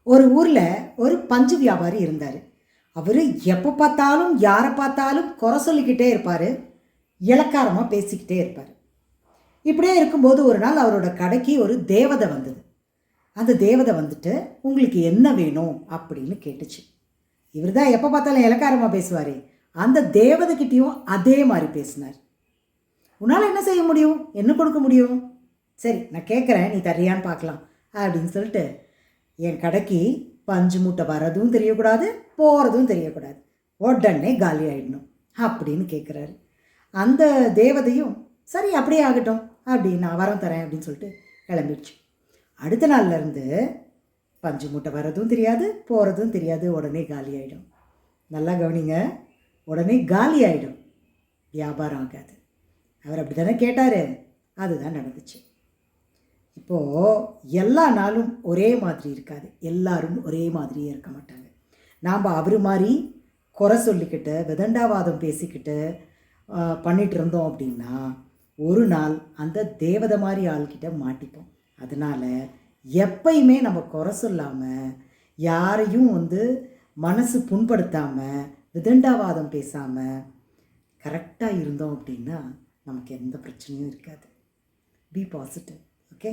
ஒரு ஊரில் ஒரு பஞ்சு வியாபாரி இருந்தார். அவர் எப்போ பார்த்தாலும் யாரை பார்த்தாலும் குறை சொல்லிக்கிட்டே இருப்பார், இளக்காரமாக பேசிக்கிட்டே இருப்பார். இப்படியே இருக்கும்போது ஒரு நாள் அவரோட கடைக்கு ஒரு தேவதை வந்தது. அந்த தேவதை வந்துட்டு, உங்களுக்கு என்ன வேணும் அப்படின்னு கேட்டுச்சு. இவர் தான் எப்போ பார்த்தாலும் இளக்காரமாக பேசுவார். அந்த தேவதைக்கிட்டேயும் அதே மாதிரி பேசினார். உன்னால் என்ன செய்ய முடியும், என்ன கொடுக்க முடியும், சரி நான் கேட்குறேன், நீ தரியான்னு பார்க்கலாம் அப்படின்னு சொல்லிட்டு, என் கடைக்கு பஞ்சு மூட்டை வரதும் தெரியக்கூடாது, போகிறதும் தெரியக்கூடாது, உடனே காலி ஆகிடணும் அப்படின்னு கேட்குறாரு. அந்த தேவதையும் சரி அப்படியே ஆகட்டும் அப்படின்னு நான் வரம் தரேன் அப்படின்னு சொல்லிட்டு கிளம்பிடுச்சு. அடுத்த நாள்லேருந்து பஞ்சு மூட்டை வரதும் தெரியாது, போகிறதும் தெரியாது, உடனே காலி ஆகிடும். நல்லா கவனிங்க, உடனே காலி ஆகிடும், வியாபாரம் ஆகாது. அவர் அப்படி தானே கேட்டார், அதுதான் நடந்துச்சு. இப்போது எல்லா நாளும் ஒரே மாதிரி இருக்காது, எல்லாரும் ஒரே மாதிரியே இருக்க மாட்டாங்க. நாம் அவர் மாதிரி குறை சொல்லிக்கிட்டு விதண்டாவாதம் பேசிக்கிட்டு பண்ணிகிட்டு இருந்தோம் அப்படின்னா ஒரு நாள் அந்த தேவதை மாதிரி ஆள்கிட்ட மாட்டிப்போம். அதனால் எப்பயுமே நம்ம குறை சொல்லாமல், யாரையும் மனசு புண்படுத்தாமல், விதண்டாவாதம் பேசாமல் கரெக்டாக இருந்தோம் அப்படின்னா நமக்கு எந்த பிரச்சனையும் இருக்காது. Be positive. ஓகே.